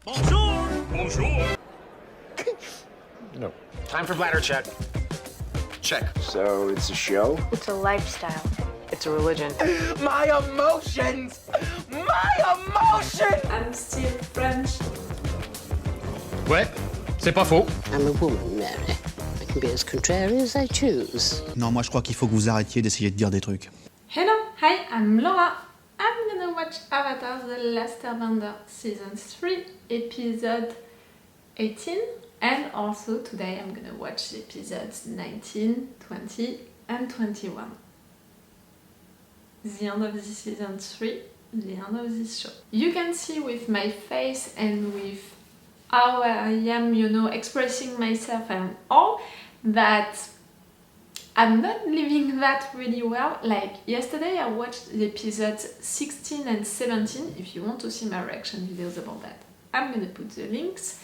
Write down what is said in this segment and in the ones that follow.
Bonjour! Bonjour! No. Time for bladder check. Check. So it's a show? It's a lifestyle. It's a religion. My emotions! My emotions! I'm still French. Ouais, c'est pas faux. I'm a woman, Mary. I can be as contrary as I choose. Non, moi je crois qu'il faut que vous arrêtiez d'essayer de dire des trucs. Hello, hi, I'm Laura. I'm gonna watch Avatar The Last Airbender Season 3, Episode 18. And also today I'm gonna watch the episodes 19, 20 and 21. The end of this season 3, the end of this show. You can see with my face and with how I am, expressing myself and all, that I'm not living that really well. Like yesterday I watched the episodes 16 and 17. If you want to see my reaction videos about that, I'm gonna put the links.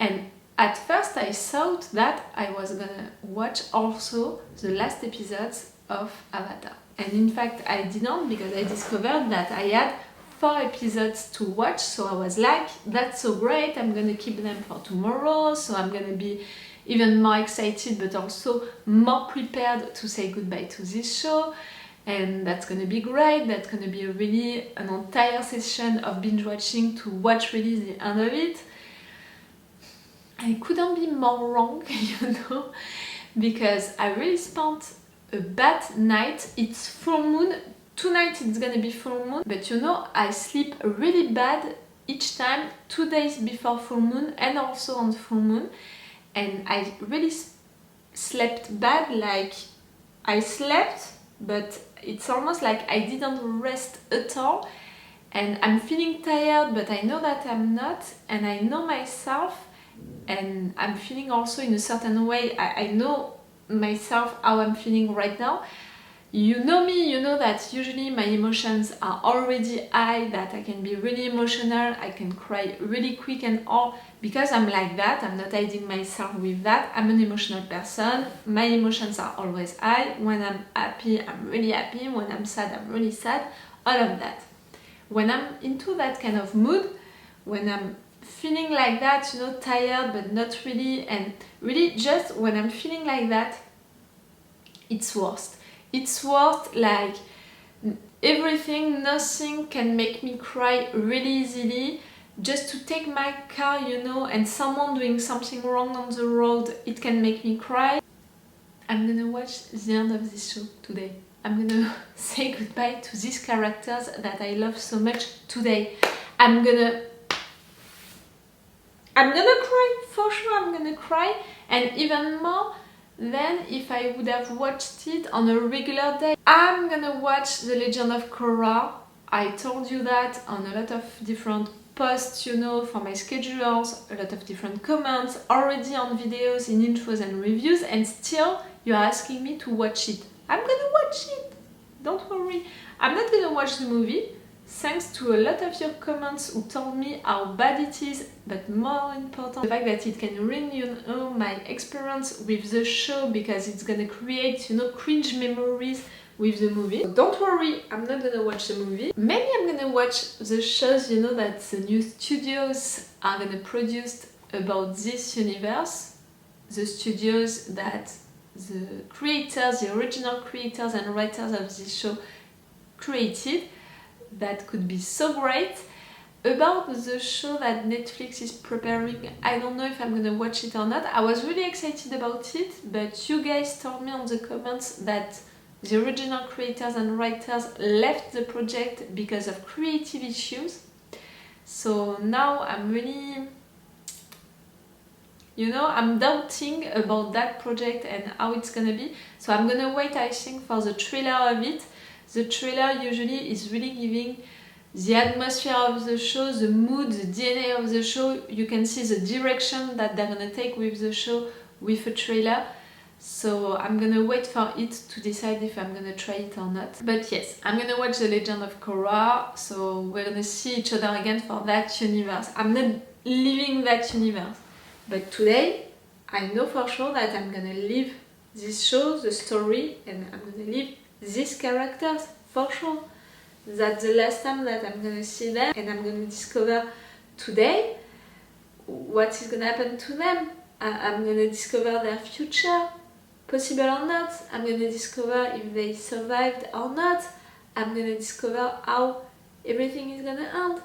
And at first I thought that I was gonna watch also the last episodes of Avatar. And in fact I didn't, because I discovered that I had 4 episodes to watch, so I was like, that's so great, I'm gonna keep them for tomorrow, so I'm gonna be even more excited but also more prepared to say goodbye to this show, and that's gonna be great. That's gonna be really an entire session of binge watching to watch really the end of it. I couldn't be more wrong, because I really spent a bad night. It's full moon. Tonight it's gonna be full moon, but I sleep really bad each time, 2 days before full moon and also on full moon. And I really slept bad, like I slept, but it's almost like I didn't rest at all. And I'm feeling tired, but I know that I'm not, and I know myself, and I'm feeling also in a certain way. I know myself how I'm feeling right now. You know me, you know that usually my emotions are already high, that I can be really emotional, I can cry really quick and all, because I'm like that. I'm not hiding myself with that. I'm an emotional person. My emotions are always high. When I'm happy, I'm really happy. When I'm sad, I'm really sad. All of that. When I'm into that kind of mood, when I'm feeling like that, tired but not really, and really just when I'm feeling like that, it's worst. It's worth, like everything, nothing can make me cry really easily. Just to take my car, and someone doing something wrong on the road, it can make me cry. I'm gonna watch the end of this show today. I'm gonna say goodbye to these characters that I love so much today. I'm gonna cry, for sure I'm gonna cry, and even more than if I would have watched it on a regular day. I'm gonna watch The Legend of Korra. I told you that on a lot of different posts, for my schedules, a lot of different comments, already on videos, in intros and reviews, and still you're asking me to watch it. I'm gonna watch it, don't worry. I'm not gonna watch the movie, thanks to a lot of your comments who told me how bad it is, but more important, the fact that it can ruin, my experience with the show, because it's gonna create, cringe memories with the movie. So don't worry, I'm not gonna watch the movie. Maybe I'm gonna watch the shows, that the new studios are gonna produce about this universe. The studios that the creators, the original creators and writers of this show created. That could be so great. About the show that Netflix is preparing, I don't know if I'm gonna watch it or not. I was really excited about it, but you guys told me on the comments that the original creators and writers left the project because of creative issues. So now I'm really, I'm doubting about that project and how it's gonna be. So I'm gonna wait, I think, for the trailer of it. The trailer usually is really giving the atmosphere of the show, the mood, the DNA of the show. You can see the direction that they're gonna take with the show with a trailer. So I'm gonna wait for it to decide if I'm gonna try it or not. But yes, I'm gonna watch The Legend of Korra, so we're gonna see each other again for that universe. I'm not leaving that universe. But today, I know for sure that I'm gonna leave this show, the story, and I'm gonna leave these characters for sure. That's the last time that I'm gonna see them, and I'm gonna discover today what is gonna happen to them. I'm gonna discover their future, possible or not. I'm gonna discover if they survived or not. I'm gonna discover how everything is gonna end.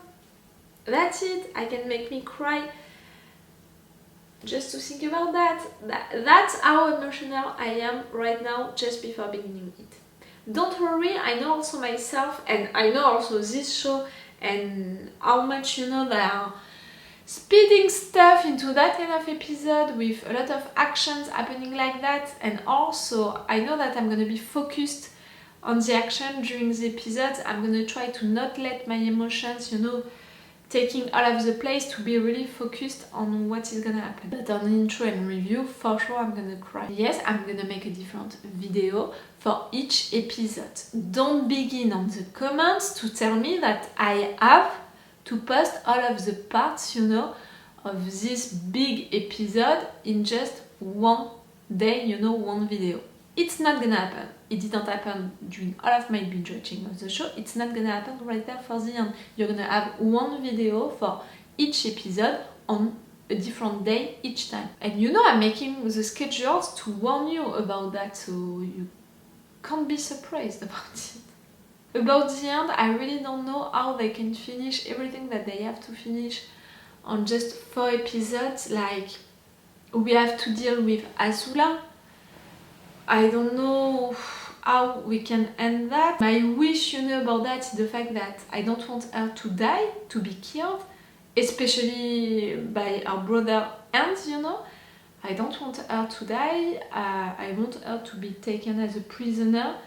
That's it. I can make me cry just to think about that. That's how emotional I am right now just before beginning it. Don't worry, I know also myself, and I know also this show and how much, you know, they are speeding stuff into that kind of episode with a lot of actions happening like that, and also I know that I'm gonna be focused on the action during the episodes. I'm gonna try to not let my emotions, you know, taking all of the place, to be really focused on what is gonna happen. But on intro and review, for sure I'm gonna cry. Yes, I'm gonna make a different video for each episode. Don't begin on the comments to tell me that I have to post all of the parts, you know, of this big episode in just one day, you know, one video. It's not gonna happen. It didn't happen during all of my binge watching of the show. It's not gonna happen right there for the end. You're gonna have one video for each episode on a different day each time. And you know, I'm making the schedules to warn you about that, so you can't be surprised about it. About the end, I really don't know how they can finish everything that they have to finish on just 4 episodes. Like, we have to deal with Azula. I don't know how we can end that. My wish, you know, about that is the fact that I don't want her to die, to be killed, especially by our brother Ant, you know. I don't want her to die. I want her to be taken as a prisoner,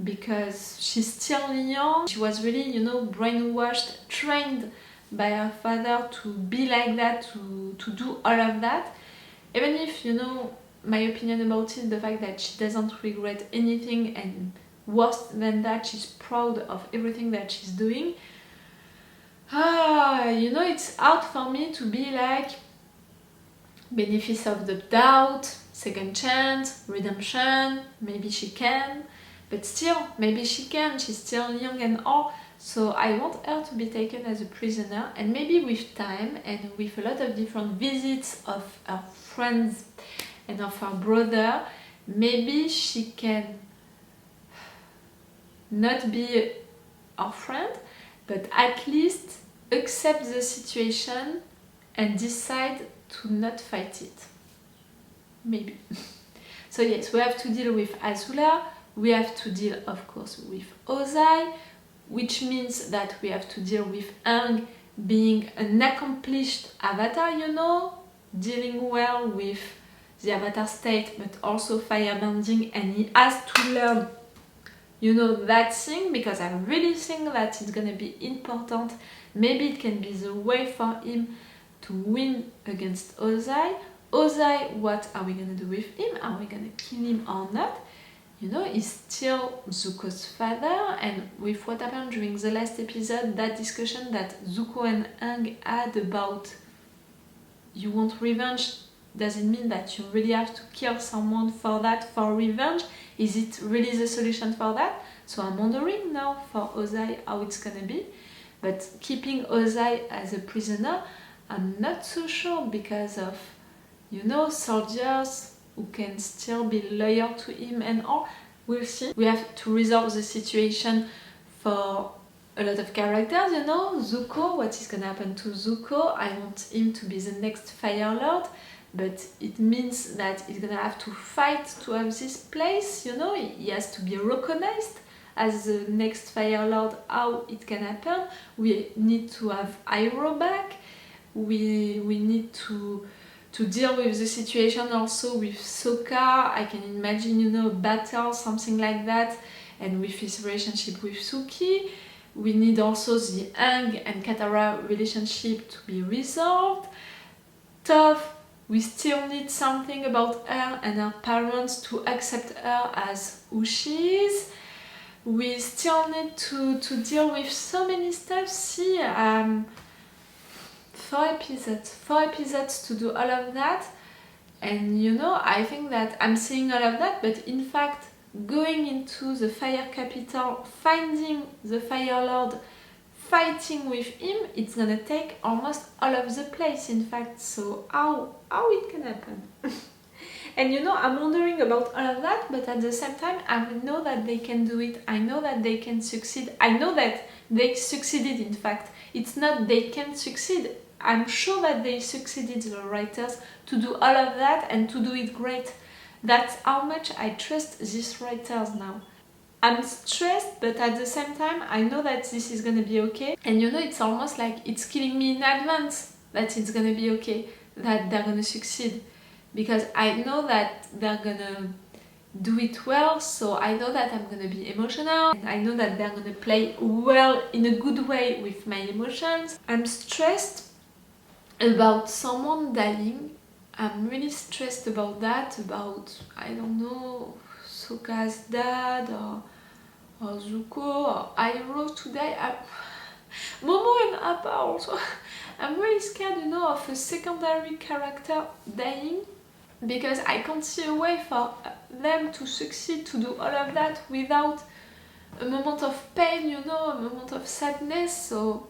because she's still young. She was really, you know, brainwashed, trained by her father to be like that, to do all of that. Even if, you know, my opinion about it, the fact that she doesn't regret anything, and worse than that, she's proud of everything that she's doing. You know, it's hard for me to be like, benefit of the doubt, second chance, redemption, maybe she can. But still, maybe she can, she's still young and all. So I want her to be taken as a prisoner, and maybe with time and with a lot of different visits of her friends and of her brother, maybe she can not be our friend, but at least accept the situation and decide to not fight it. Maybe. So yes, we have to deal with Azula. We have to deal, of course, with Ozai, which means that we have to deal with Aang being an accomplished avatar, you know, dealing well with the avatar state, but also firebending, and he has to learn, you know, that thing, because I really think that it's gonna be important. Maybe it can be the way for him to win against Ozai. Ozai, what are we gonna do with him? Are we gonna kill him or not? You know, he's still Zuko's father, and with what happened during the last episode, that discussion that Zuko and Aang had about you want revenge, does it mean that you really have to kill someone for that, for revenge? Is it really the solution for that? So I'm wondering now for Ozai how it's gonna be. But keeping Ozai as a prisoner, I'm not so sure, because of, you know, soldiers who can still be loyal to him and all. We'll see. We have to resolve the situation for a lot of characters, you know. Zuko, what is gonna happen to Zuko? I want him to be the next Fire Lord, but it means that he's gonna have to fight to have this place, you know. He has to be recognized as the next Fire Lord. How it can happen? We need to have Iroh back. We need to deal with the situation also with Sokka. I can imagine, you know, a battle, something like that, and with his relationship with Suki. We need also the Aang and Katara relationship to be resolved. Toph, we still need something about her and her parents to accept her as who she is. We still need to deal with so many stuff. See, 4 episodes to do all of that. And you know, I think that I'm saying all of that, but in fact, going into the Fire Capital, finding the Fire Lord, fighting with him, it's gonna take almost all of the place, in fact. So how it can happen? And you know, I'm wondering about all of that, but at the same time, I know that they can do it. I know that they can succeed. I know that they succeeded, in fact. It's not they can succeed. I'm sure that they succeeded, the writers, to do all of that and to do it great. That's how much I trust these writers now. I'm stressed, but at the same time, I know that this is gonna be okay. And you know, it's almost like it's killing me in advance that it's gonna be okay, that they're gonna succeed. Because I know that they're gonna do it well, so I know that I'm gonna be emotional, and I know that they're gonna play well in a good way with my emotions. I'm stressed about someone dying. I'm really stressed about that, about, I don't know, Sokka's dad, or Zuko, or Iroh today. Momo and Appa also. I'm really scared, you know, of a secondary character dying, because I can't see a way for them to succeed, to do all of that without a moment of pain, you know, a moment of sadness. So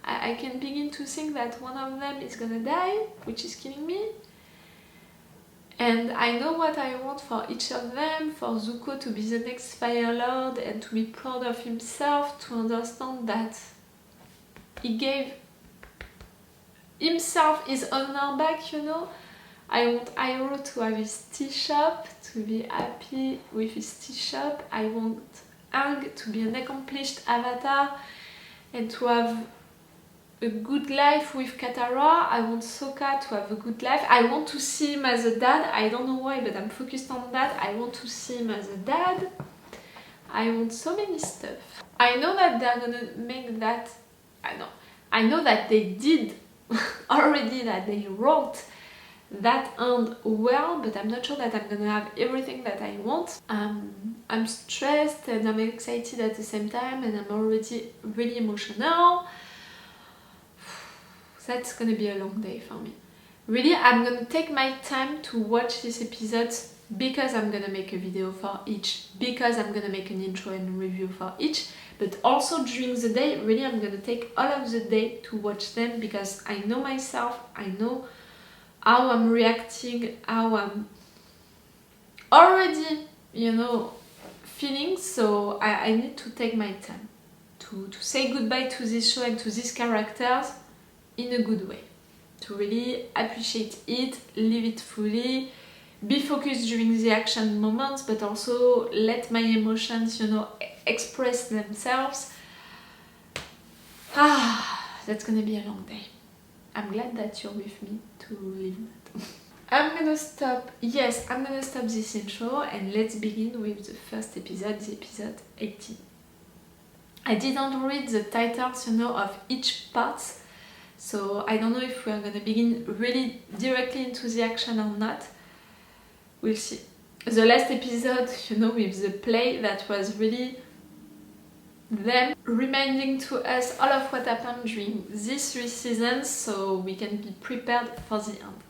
I can begin to think that one of them is gonna die, which is killing me. And I know what I want for each of them, for Zuko to be the next Fire Lord and to be proud of himself, to understand that he gave himself his honor back, you know. I want Iroh to have his tea shop, to be happy with his tea shop. I want Aang to be an accomplished avatar and to have a good life with Katara. I want Sokka to have a good life. I want to see him as a dad. I don't know why, but I'm focused on that. I want to see him as a dad. I want so many stuff. I know that they're gonna make that... I know that they did already, that they wrote that end well, but I'm not sure that I'm gonna have everything that I want. I'm stressed and I'm excited at the same time, and I'm already really emotional. That's gonna be a long day for me. Really, I'm gonna take my time to watch these episodes, because I'm gonna make a video for each, because I'm gonna make an intro and review for each, but also during the day, really I'm gonna take all of the day to watch them, because I know myself, I know how I'm reacting, how I'm already, you know, feeling, so I need to take my time to say goodbye to this show and to these characters in a good way, to really appreciate it, live it fully, be focused during the action moments, but also let my emotions, you know, express themselves. That's gonna be a long day. I'm glad that you're with me to live that. I'm gonna stop this intro and let's begin with the first episode, the episode 18. I didn't read the titles, you know, of each part, so I don't know if we are gonna begin really directly into the action or not. We'll see. The last episode, you know, with the play, that was really them reminding to us all of what happened during these 3 seasons, so we can be prepared for the end.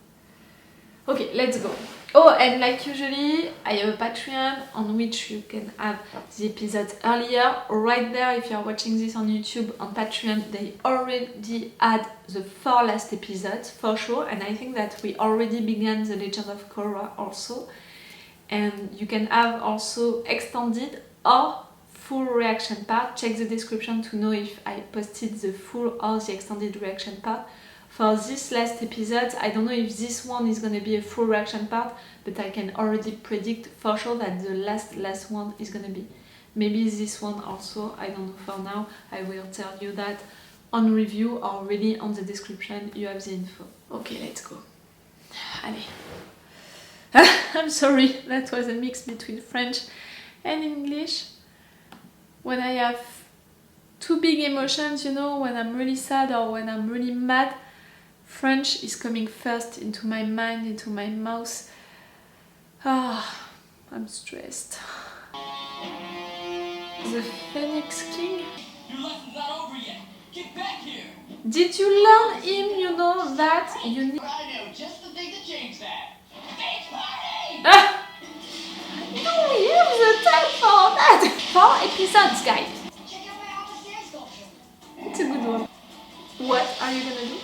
Okay, let's go. Oh, and like usually, I have a Patreon on which you can have the episodes earlier. Right there, if you're watching this on YouTube, on Patreon, they already had the 4 last episodes, for sure, and I think that we already began The Legend of Korra also. And you can have also extended or full reaction part. Check the description to know if I posted the full or the extended reaction part. For this last episode, I don't know if this one is gonna be a full reaction part, but I can already predict for sure that the last one is gonna be. Maybe this one also, I don't know for now. I will tell you that on review or really on the description, you have the info. Okay, let's go. Allez. I'm sorry, that was a mix between French and English. When I have 2 big emotions, you know, when I'm really sad or when I'm really mad, French is coming first into my mind, into my mouth. I'm stressed. The Phoenix King? Your lesson's not over yet. Get back here. Did you learn him, you know, that you need... I know just the thing to change that. Beach party! No, we have the time for that! 4 episodes, guys. Check out my office dance sculpture. It's a What are you gonna do?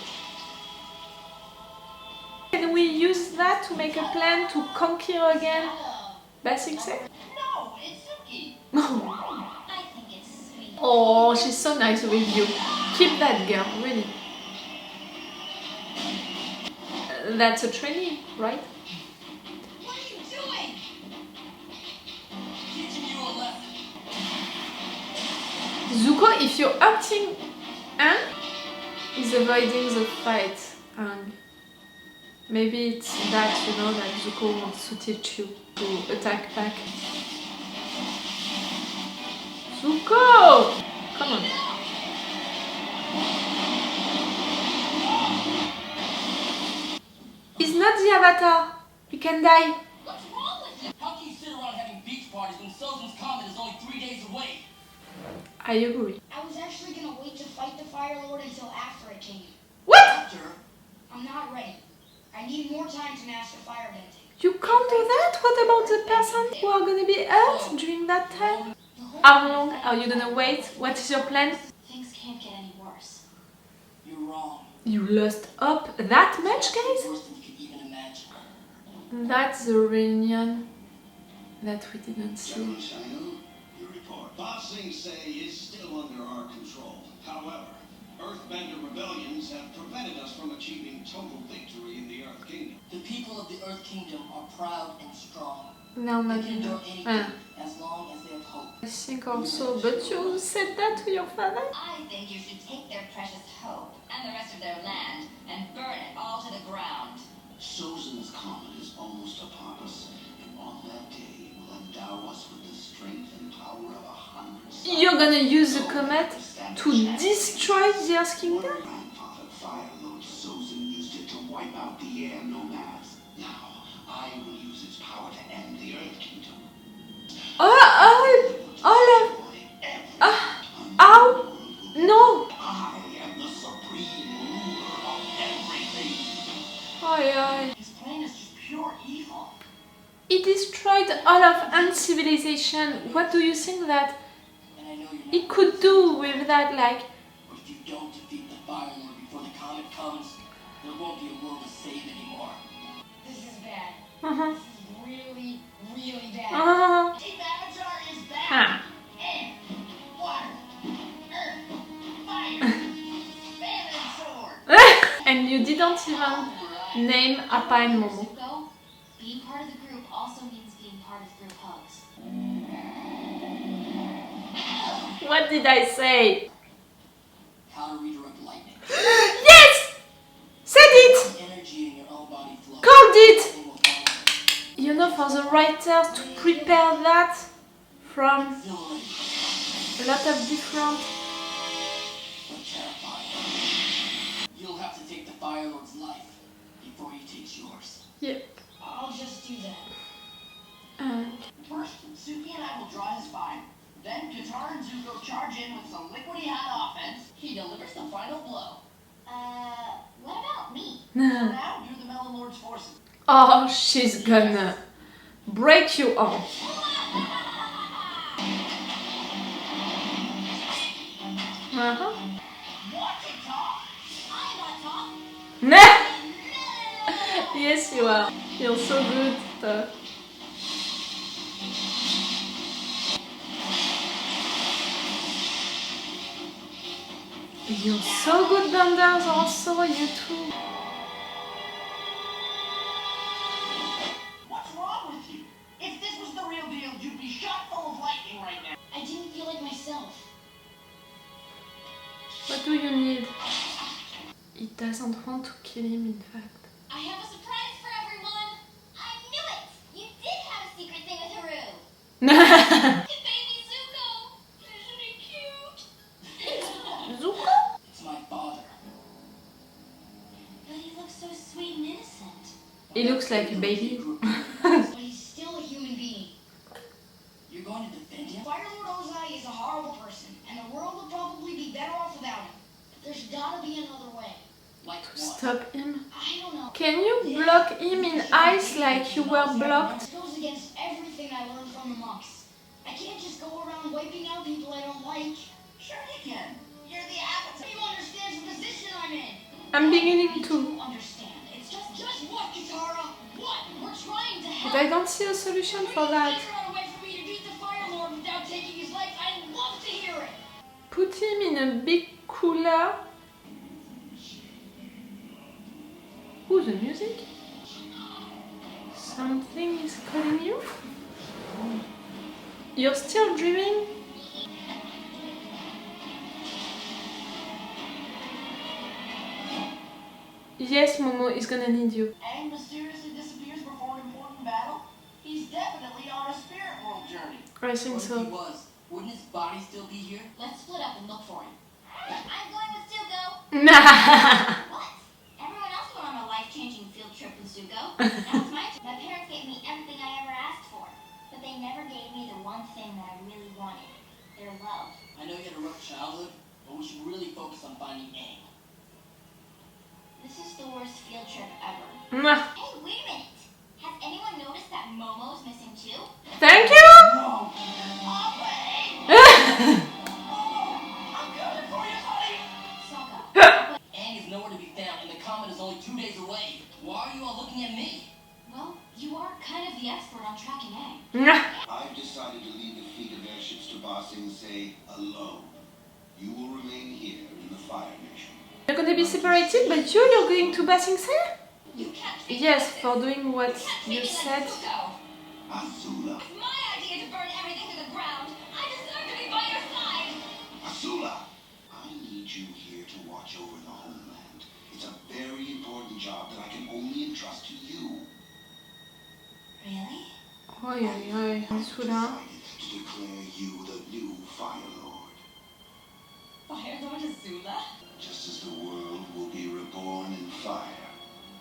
Can we use that to make a plan to conquer again Basingse? No, it's Suki. Oh. I think it's sweet. Oh, she's so nice with you. Keep that girl, really. That's a trainee, right? What are you doing? Teaching you a lesson. Zuko, if you're acting Aang, is avoiding the fight. Aang. Maybe it's that, you know, that Zuko wants to teach you to attack back. Zuko! Come on. He's not the Avatar. He can die. What's wrong with you? How can you sit around having beach parties when Sozin's Comet is only 3 days away? I agree. I was actually gonna wait to fight the Fire Lord until after it came. What? After, I'm not ready. I need more time to master firebending. You can't do that? What about the person who are gonna be hurt during that time? How long are you gonna wait? What is your plan? Things can't get any worse. you're wrong. You lost up that much, guys? Worse than you can even imagine. That's the reunion that we didn't see. General Shino, your report. Ba Sing Se is still under our control. However, Earthbender rebellions have prevented us from achieving total victory in the Earth Kingdom. The people of the Earth Kingdom are proud and strong. No, They not can endure anything as long as they have hope. I think also, but you said that to your father? I think you should take their precious hope and the rest of their land and burn it all to the ground. Sozin's Comet is almost upon us, and on that day will endow us with the strength and power of 100 suns. You're gonna use the comet to destroy the Earth Kingdom? Grandfather Fire Lord Sozin used it to wipe out the air nomads. Now, I will use its power to end the Earth Kingdom. Ow! No! I am the supreme ruler of everything. Aye. His plan is just pure evil. He destroyed all of Aang's civilization. What do you think that And I know you're not. he could do with that, like... But if you don't defeat the Fire Lord before the comet comes, there won't be a world to save anymore. This is bad. Uh-huh. This is really, really bad. Uh-huh. Team Avatar is back! Ah. Air, water, earth, fire, famine and sword! And you didn't even name Appa and Momo. Zuko, being part of the group also means being part of group hugs. What did I say? How to redirect lightning. Yes! Said it! The energy in your own body flow. Called it! Lightning will follow. You know, for the writers to prepare that from Exhilarating, a lot of different... but terrifying. You'll have to take the Fire Lord's life before he takes yours. Yep. I'll just do that. First, Suki and I will draw his fire. Then Katara and Zuko charge in with some liquidy hot offense. He delivers the final blow. What about me? For now, you're the Melon Lord's forces. Oh, she's gonna break you off. Uh-huh. Want to talk? I want to talk. Nah. Yes, you are. You're so good. You're so good, Benders, also, you too. What's wrong with you? If this was the real deal, you'd be shot full of lightning right now. I didn't feel like myself. What do you need? He doesn't want to kill him, in fact. I have a surprise for everyone. I knew it. You did have a secret thing with Haru. It's baby Zuko. Isn't he cute? Zuko? It's my father. But he looks so sweet and innocent. He looks like a baby. But he's still a human being. You're going to defend him? Fire Lord Ozai is a horrible person, and the world would probably be better off without him. But there's gotta be another way. Like what? Stop him. I don't know. Can you block him in ice like you were blocked? It goes against everything I learned from the monks. I can't just go around wiping out people I don't like. Sure you can. You're the Avatar. Who understands the position I'm in. I'm beginning You to. don't understand. It's just what, Katara? What? We're trying to help. But I don't see a solution for that. Figure out a way for me to beat the Fire Lord without taking his life. I'd love to hear it. Put him in a big cooler. Ooh, the music? Something is calling you? You're still dreaming? Yes, Momo is gonna need you. Aang mysteriously disappears before an important battle? He's definitely on a spirit world journey. I think What if he so. was? Wouldn't his body still be here? Let's split up and look for him. I'm going with Zuko. Nah. What? Everyone else went on a life-changing field trip with Zuko. Now it's my turn. My parents gave me everything I ever asked for, but they never gave me the one thing that I really wanted, their love. I know you had a rough childhood, but we should really focus on finding Aang. This is the worst field trip ever. Mwah. Hey, wait a minute. Has anyone noticed that Momo's missing too? Thank you! No! I'm coming for you, honey! Sokka. Aang is nowhere to be found, and the comet is only 2 days away. Why are you all looking at me? Well, you are kind of the expert on tracking Aang. Mwah. I've decided to leave the fleet of airships to Ba Sing Se alone. You will remain here in the Fire Nation. You're gonna be separated, but you're going to Ba Sing Se? You can't treat Yes, me for doing what like this. you Treat me said. like Zuko. Azula. It's my idea to burn everything to the ground. I deserve to be by your side. Azula! I need you here to watch over the homeland. It's a very important job that I can only entrust to you. Really? Oi, oi, oi. I've Azula. decided to declare you the new Fire Lord. Fire Lord Azula? Just as the world will be reborn in fire,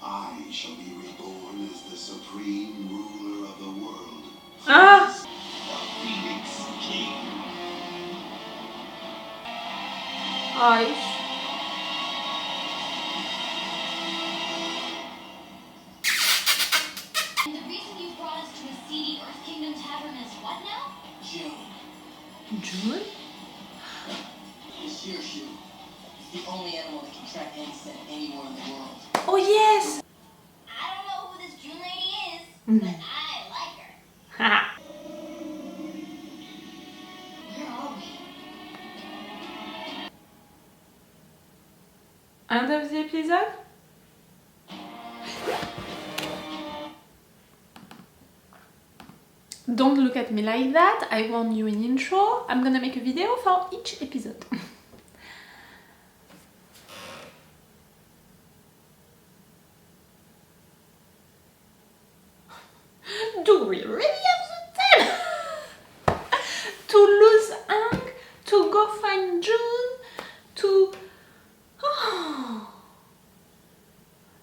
I shall be reborn as the supreme ruler of the world. Ah! The Phoenix King. Oi. And the reason you brought us to a seedy Earth Kingdom tavern is what now? June. June? The Shirshu. It's the only animal that can track Aang's scent anywhere in the world. Oh, yes! I don't know who this June lady is, Mm. but I like her. Ha. Where are we? End of the episode? Don't look at me like that, I warned you in intro. I'm gonna make a video for each episode. Do we really have the time to lose Aang, to go find June, to...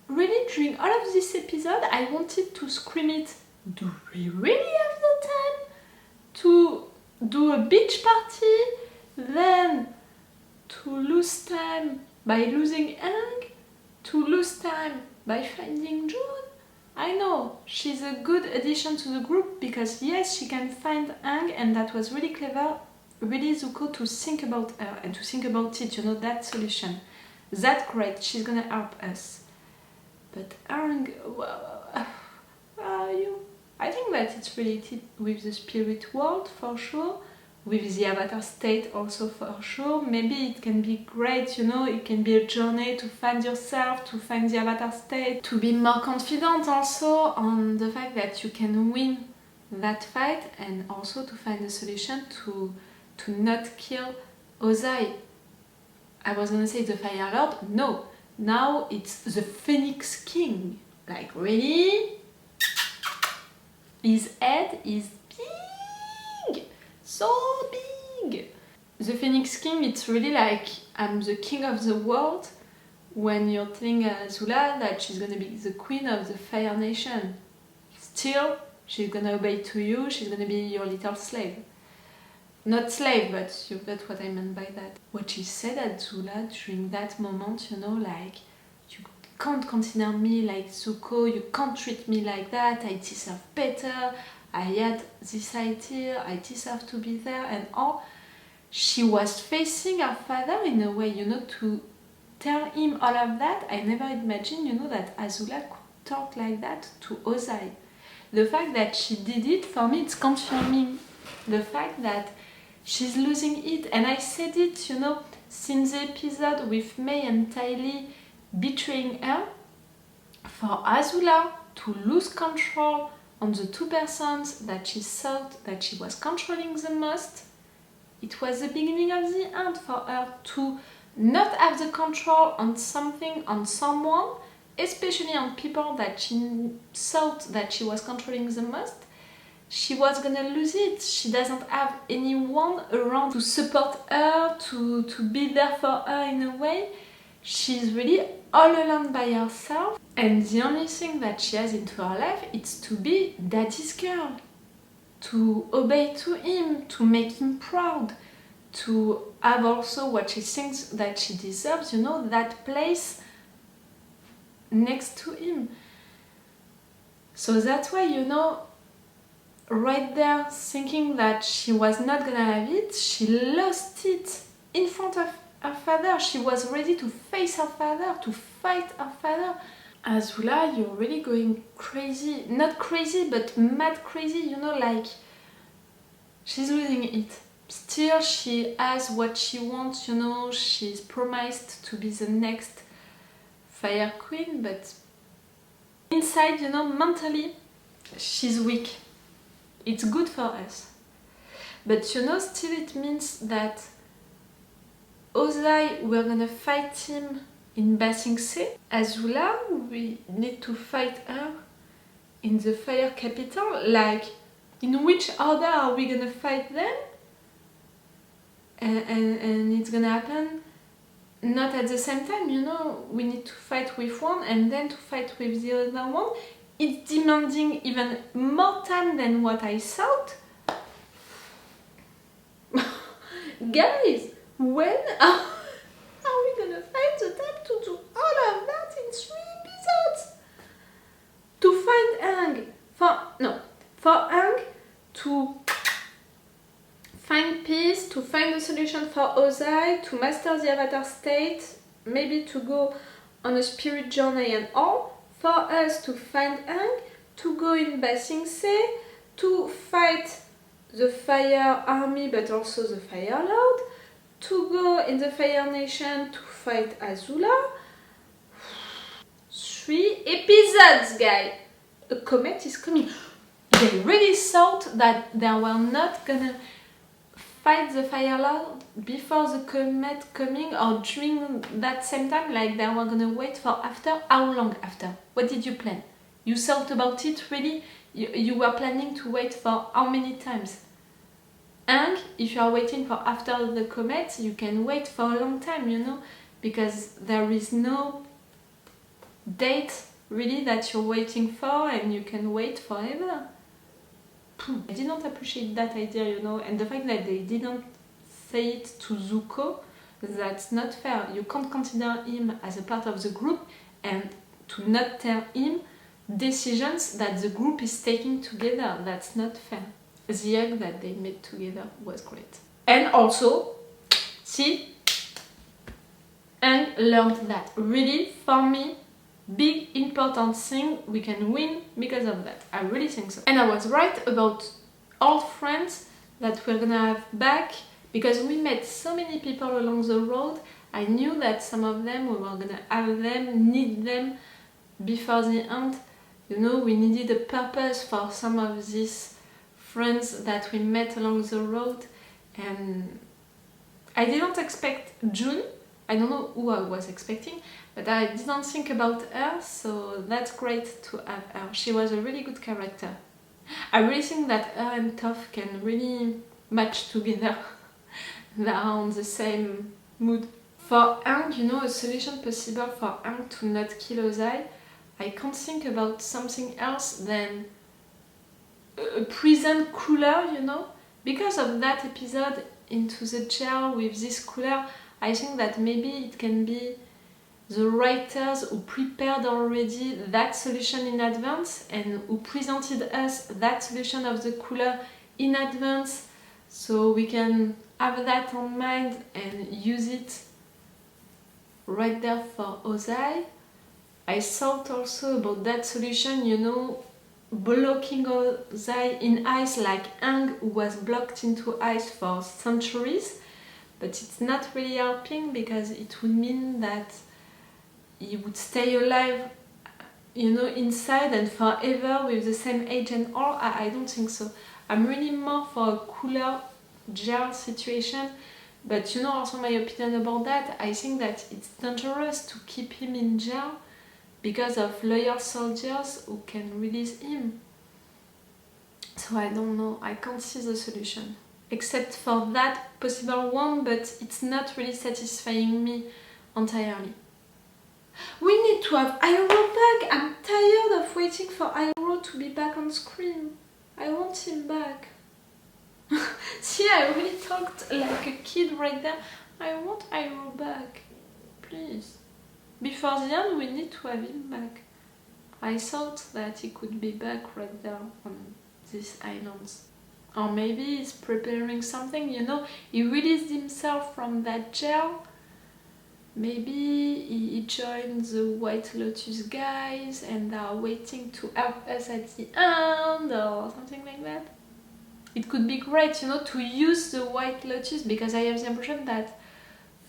Really, during all of this episode, I wanted to scream it, do we really have the time to do a beach party, then to lose time by losing Aang, to lose time by finding June? I know, she's a good addition to the group because yes, she can find Aang and that was really clever, really Zuko to think about her and to think about it, you know, that solution. That's great, she's gonna help us. But Aang, where are you? I think that it's related with the spirit world for sure, with the avatar state also for sure. Maybe it can be great, you know, it can be a journey to find yourself, to find the avatar state, to be more confident also on the fact that you can win that fight and also to find a solution to not kill Ozai. I was gonna say the Fire Lord, no. Now it's the Phoenix King. Like, really? His head is big! So big! The Phoenix King, it's really like, I'm the king of the world, when you're telling Azula that she's gonna be the queen of the Fire Nation. Still, she's gonna obey to you, she's gonna be your little slave. Not slave, but you got what I meant by that. What she said at Azula during that moment, you know, like, you can't consider me like Zuko, you can't treat me like that, I deserve better, I had this idea, I deserve to be there, and all. She was facing her father in a way, you know, to tell him all of that, I never imagined, you know, that Azula could talk like that to Ozai. The fact that she did it, for me, it's confirming the fact that she's losing it. And I said it, you know, since the episode with May and Ty Lee betraying her, for Azula to lose control on the two persons that she thought that she was controlling the most, it was the beginning of the end for her to not have the control on something, on someone, especially on people that she thought that she was controlling the most. She was gonna lose it. She doesn't have anyone around to support her, to be there for her in a way. She's really all alone by herself, and the only thing that she has into her life is to be daddy's girl, to obey to him, to make him proud, to have also what she thinks that she deserves, you know, that place next to him. So that's why, you know, right there, thinking that she was not gonna have it, she lost it in front of her father. She was ready to face her father, to fight her father. Azula, you're really going crazy. Not crazy, but mad crazy, you know, like she's losing it. Still, she has what she wants, you know, she's promised to be the next Fire Queen, but inside, you know, mentally, she's weak. It's good for us. But you know, still it means that Ozai, we're gonna fight him in Ba Sing Se. Azula, we need to fight her in the Fire Capital. Like, in which order are we gonna fight them? And it's gonna happen not at the same time, you know. We need to fight with one and then to fight with the other one. It's demanding even more time than what I thought. Guys, when are we gonna find the time to do all of that in 3 episodes? To find Aang, for Aang to find peace, to find a solution for Ozai, to master the Avatar state, maybe to go on a spirit journey and all, for us to find Aang, to go in Ba Sing Se, to fight the Fire Army but also the Fire Lord, to go in the Fire Nation to fight Azula. 3 episodes, guys! A comet is coming. They really thought that they were not gonna fight the Fire Lord before the comet coming or during that same time, like they were gonna wait for after. How long after? What did you plan? You thought about it really? You were planning to wait for how many times? And if you are waiting for after the comet, you can wait for a long time, you know, because there is no date really that you're waiting for and you can wait forever. I didn't appreciate that idea, you know, and the fact that they didn't say it to Zuko, that's not fair. You can't consider him as a part of the group and to not tell him decisions that the group is taking together. That's not fair. The hug that they made together was great. And also, see, and learned that. Really, for me, big important thing, we can win because of that. I really think so. And I was right about old friends that we're gonna have back, because we met so many people along the road. I knew that some of them, we were gonna have them, need them before the end. You know, we needed a purpose for some of these friends that we met along the road, and I didn't expect June. I don't know who I was expecting, but I didn't think about her, so that's great to have her. She was a really good character. I really think that her and Toph can really match together. They are on the same mood. For Aang, you know, a solution possible for Aang to not kill Ozai, I can't think about something else than a prison cooler, you know? Because of that episode into the jail with this cooler, I think that maybe it can be the writers who prepared already that solution in advance and who presented us that solution of the cooler in advance, so we can have that on mind and use it right there for Ozai. I thought also about that solution, you know, blocking Ozai in ice like Aang, who was blocked into ice for centuries, but it's not really helping because it would mean that he would stay alive, you know, inside and forever with the same age and all. I don't think so. I'm really more for a cooler gel situation, but you know also my opinion about that. I think that it's dangerous to keep him in gel because of loyal soldiers who can release him. So I don't know, I can't see the solution. Except for that possible one, but it's not really satisfying me entirely. We need to have Iroh back! I'm tired of waiting for Iroh to be back on screen. I want him back. See, I really talked like a kid right there. I want Iroh back. Please. Before the end, we need to have him back. I thought that he could be back right there on these islands. Or maybe he's preparing something, you know, he released himself from that jail. Maybe he joined the White Lotus guys and are waiting to help us at the end or something like that. It could be great, you know, to use the White Lotus, because I have the impression that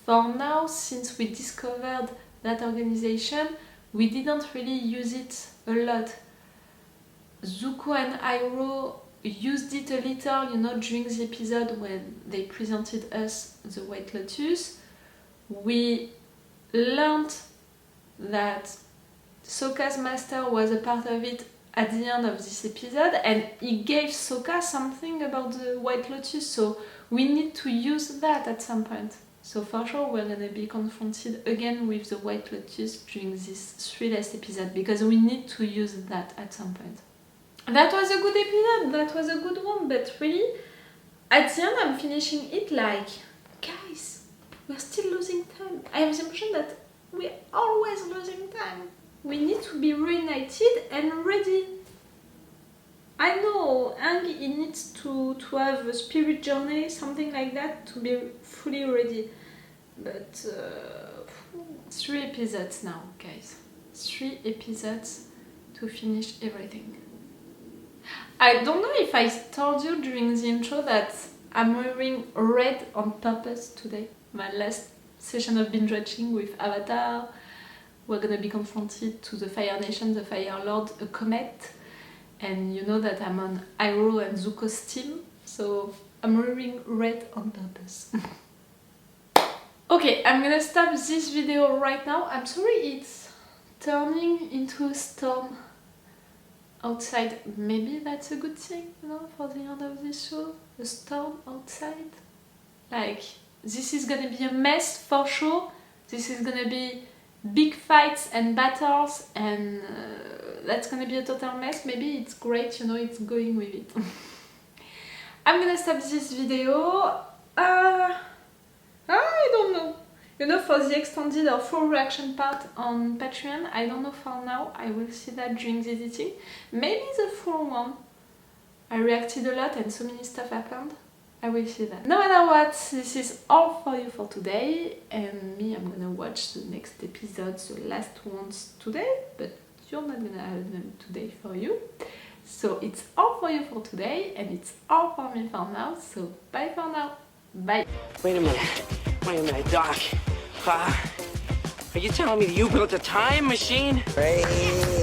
for now, since we discovered that organization, we didn't really use it a lot. Zuko and Iroh used it a little, you know, during the episode when they presented us the White Lotus. We learned that Sokka's master was a part of it at the end of this episode, and he gave Sokka something about the White Lotus, so we need to use that at some point. So for sure we're gonna be confronted again with the White Lotus during this 3 last episode, because we need to use that at some point. That was a good episode, that was a good one, but really, at the end I'm finishing it like, guys, we're still losing time. I have the impression that we're always losing time. We need to be reunited and ready. I know Aang, he needs to have a spirit journey, something like that, to be fully ready. But 3 episodes now, guys. 3 episodes to finish everything. I don't know if I told you during the intro that I'm wearing red on purpose today. My last session of binge watching with Avatar. We're gonna be confronted to the Fire Nation, the Fire Lord, a comet. And you know that I'm on Iroh and Zuko's team, so I'm wearing red on purpose. Okay, I'm gonna stop this video right now. I'm sorry it's turning into a storm outside. Maybe that's a good thing, you know, for the end of this show. A storm outside. Like, this is gonna be a mess for sure. This is gonna be big fights and battles, and that's gonna be a total mess. Maybe it's great, you know, it's going with it. I'm gonna stop this video. I don't know. You know, for the extended or full reaction part on Patreon, I don't know for now. I will see that during the editing. Maybe the full one. I reacted a lot and so many stuff happened. I will see that. No matter what, this is all for you for today, and me, I'm gonna watch the next episodes, the last ones today, but you're not gonna have them today for you. So it's all for you for today, and it's all for me for now, so bye for now. Bye. Wait a minute, Doc. Are you telling me that you built a time machine? Right.